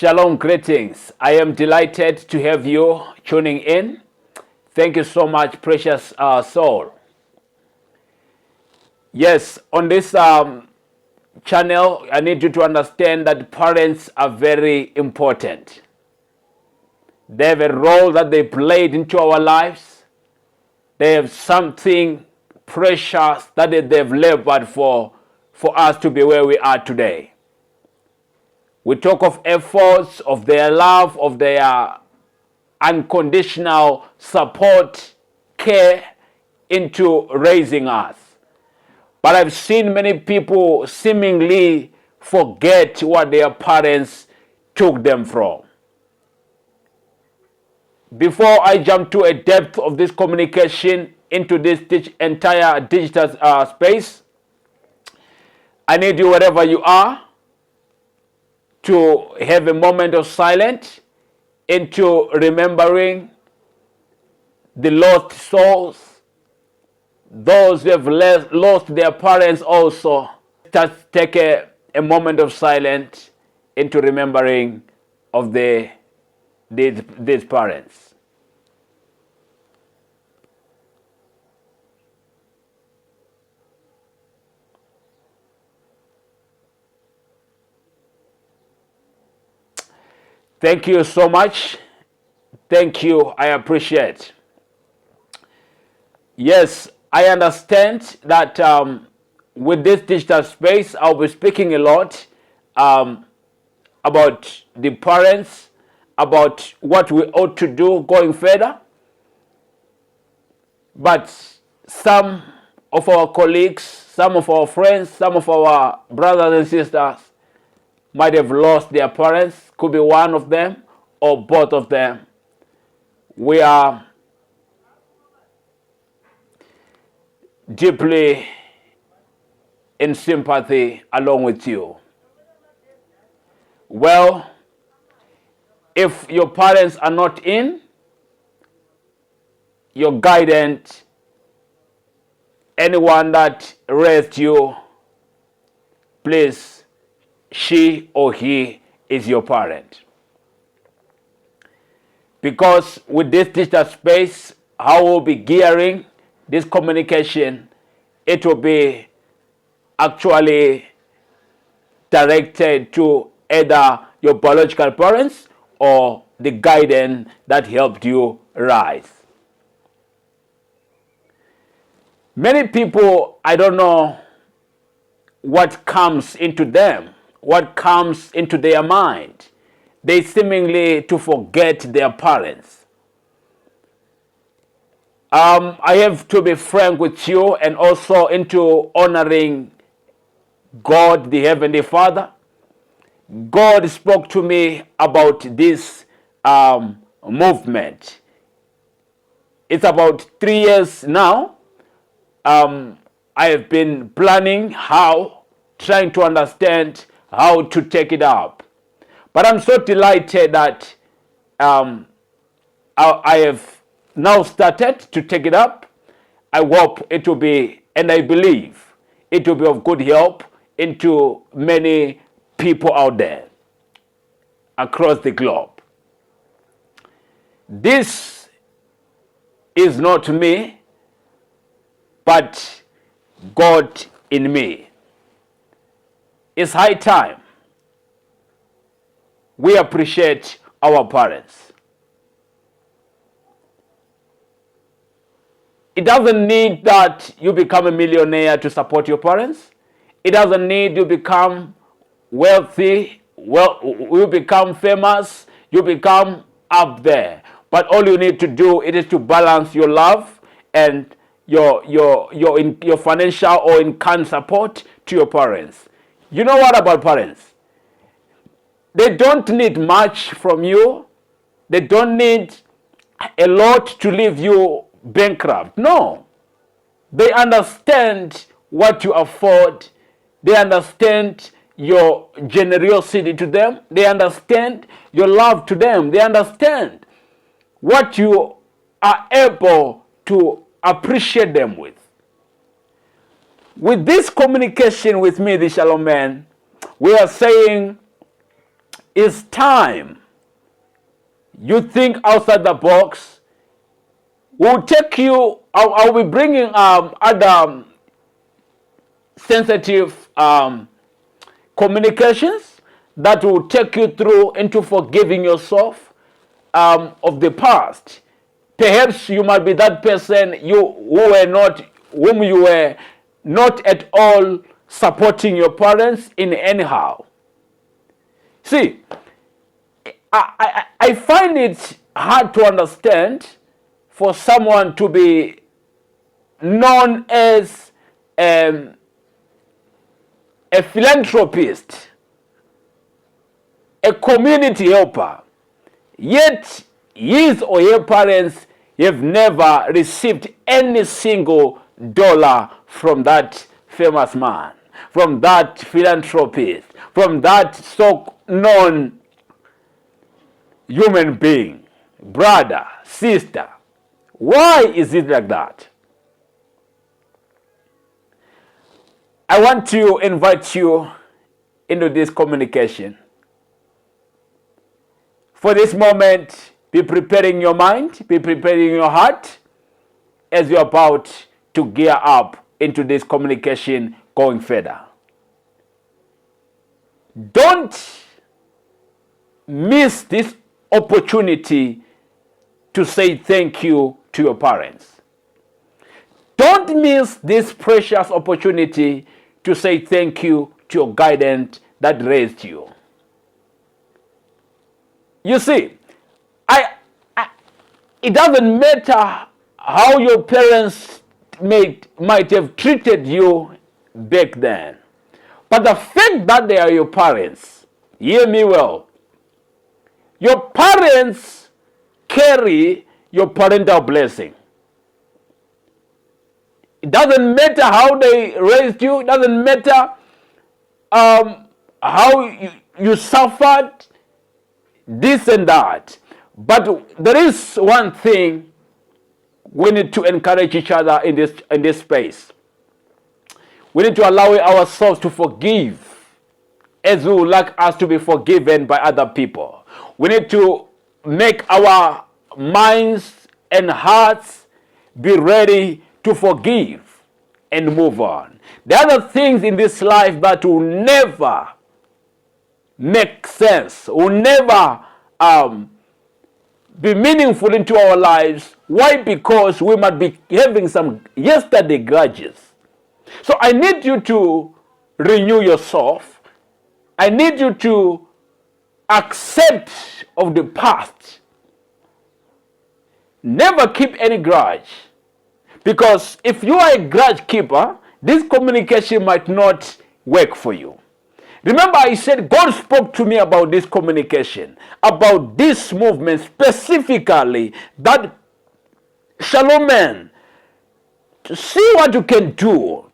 Shalom, greetings. I am delighted to have you tuning in. Thank you so much, precious soul. Yes, on this channel, I need you to understand that parents are very important. They have a role that they played into our lives. They have something precious that they've labored for us to be where we are today. We talk of efforts, of their love, of their unconditional support, care into raising us. But I've seen many people seemingly forget what their parents took them from. Before I jump to a depth of this communication into this entire digital space, I need you, wherever you are, to have a moment of silence into remembering the lost souls, those who have lost their parents also. Just take a moment of silence into remembering of these parents. Thank you so much. Thank you. I appreciate. Yes, I understand that with this digital space, I'll be speaking a lot about the parents, about what we ought to do going further. But some of our colleagues, some of our friends, some of our brothers and sisters might have lost their parents. Could be one of them or both of them. We are deeply in sympathy along with you. Well, if your parents are not in, your guidance, anyone that raised you, please, she or he is your parent. Because with this digital space, how we'll be gearing this communication, it will be actually directed to either your biological parents or the guidance that helped you rise. Many people, I don't know what comes into them, what comes into their mind. They seemingly to forget their parents. I have to be frank with you and also into honoring God, the Heavenly Father. God spoke to me about this movement. It's about 3 years now. I have been planning trying to understand how to take it up. But I'm so delighted that I have now started to take it up. I hope it will be, and I believe it will be of good help into many people out there across the globe. This is not me, but God in me. It's high time we appreciate our parents. It doesn't need that you become a millionaire to support your parents. It doesn't need you become wealthy, you become famous, you become up there. But all you need to do is to balance your love and your financial or in-kind support to your parents. You know what about parents? They don't need much from you. They don't need a lot to leave you bankrupt. No. They understand what you afford. They understand your generosity to them. They understand your love to them. They understand what you are able to appreciate them with. With this communication with me, the Shalom Man, we are saying It's time you think outside the box. We'll take you, I'll be bringing other sensitive communications that will take you through into forgiving yourself of the past. Perhaps you might be that person whom you were not at all supporting your parents in anyhow. See, I find it hard to understand for someone to be known as a philanthropist, a community helper, yet his or her parents have never received any single dollar from that famous man, from that philanthropist, from that so-known human being, brother, sister. Why is it like that? I want to invite you into this communication. For this moment, be preparing your mind, be preparing your heart as you're about to gear up into this communication going further. Don't miss this opportunity to say thank you to your parents. Don't miss this precious opportunity to say thank you to your guidance that raised you. You see, it doesn't matter how your parents might have treated you back then. But the fact that they are your parents, hear me well, your parents carry your parental blessing. It doesn't matter how they raised you. It doesn't matter how you suffered, this and that. But there is one thing we need to encourage each other in this space. We need to allow ourselves to forgive as we would like us to be forgiven by other people. We need to make our minds and hearts be ready to forgive and move on. There are other things in this life that will never make sense, will never be meaningful into our lives. Why? Because we might be having some yesterday grudges. So I need you to renew yourself. I need you to accept of the past. Never keep any grudge. Because if you are a grudge keeper, this communication might not work for you. Remember, I said God spoke to me about this communication, about this movement specifically, that Shalom man, to see what you can do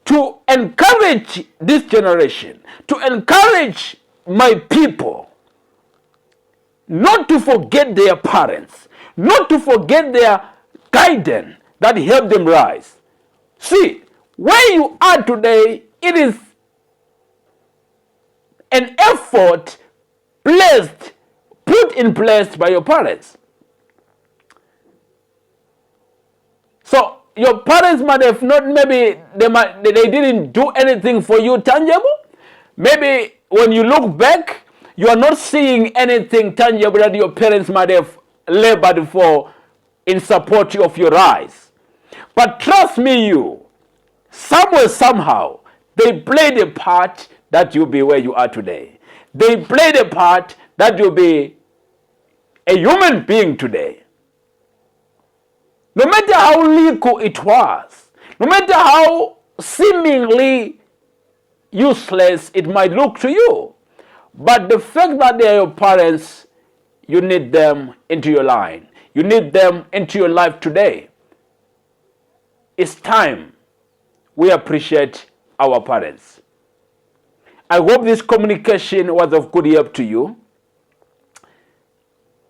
to encourage this generation, to encourage my people, not to forget their parents, not to forget their guidance that helped them rise. See, where you are today, it is an effort put in place by your parents. So your parents might have not, maybe they didn't do anything for you tangible. Maybe when you look back, you are not seeing anything tangible that your parents might have labored for in support of your rise. But trust me, somewhere, somehow, they played a part that you'll be where you are today. They played a part that you'll be a human being today. No matter how little it was, no matter how seemingly useless it might look to you, but the fact that they are your parents, you need them into your line. You need them into your life today. It's time we appreciate our parents. I hope this communication was of good help to you.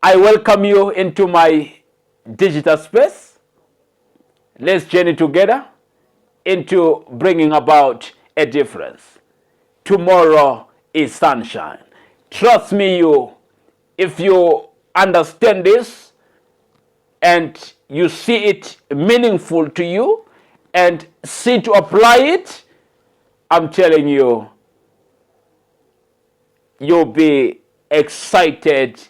I welcome you into my digital space. Let's journey together into bringing about a difference. Tomorrow is sunshine. Trust me, if you understand this and you see it meaningful to you and see to apply it, I'm telling you, you'll be excited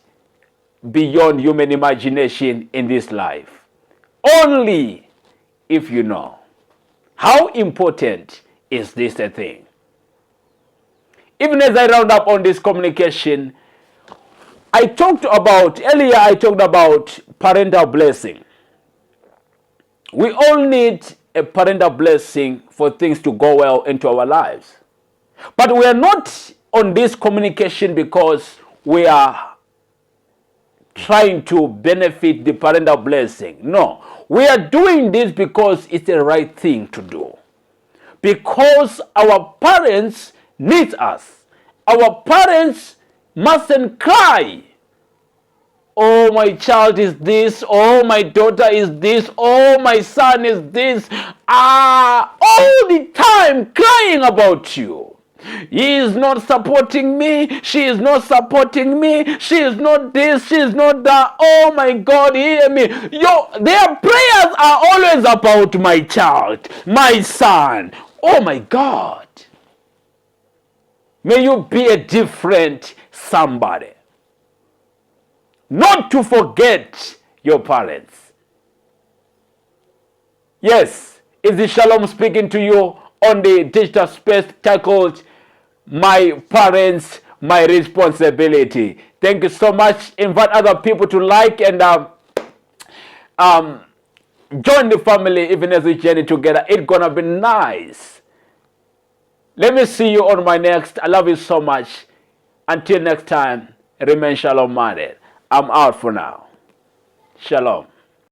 beyond human imagination in this life. Only if you know. How important is this a thing? Even as I round up on this communication, I talked about parental blessing. We all need a parental blessing for things to go well into our lives. But we are not on this communication because we are trying to benefit the parental blessing. No, we are doing this because it's the right thing to do. Because our parents need us. Our parents mustn't cry. Oh, my child is this. Oh, my daughter is this. Oh, my son is this. All the time crying about you. He is not supporting me. She is not supporting me. She is not this. She is not that. Oh my God, hear me. Their prayers are always about my child, my son. Oh my God. May you be a different somebody. Not to forget your parents. Yes, it's the Shalom speaking to you on the digital space titled My Parents, My Responsibility. Thank you so much. Invite other people to like and join the family even as we journey together. It's gonna be nice. Let me see you on my next. I love you so much. Until next time, remain shalom minded. I'm out for now. Shalom.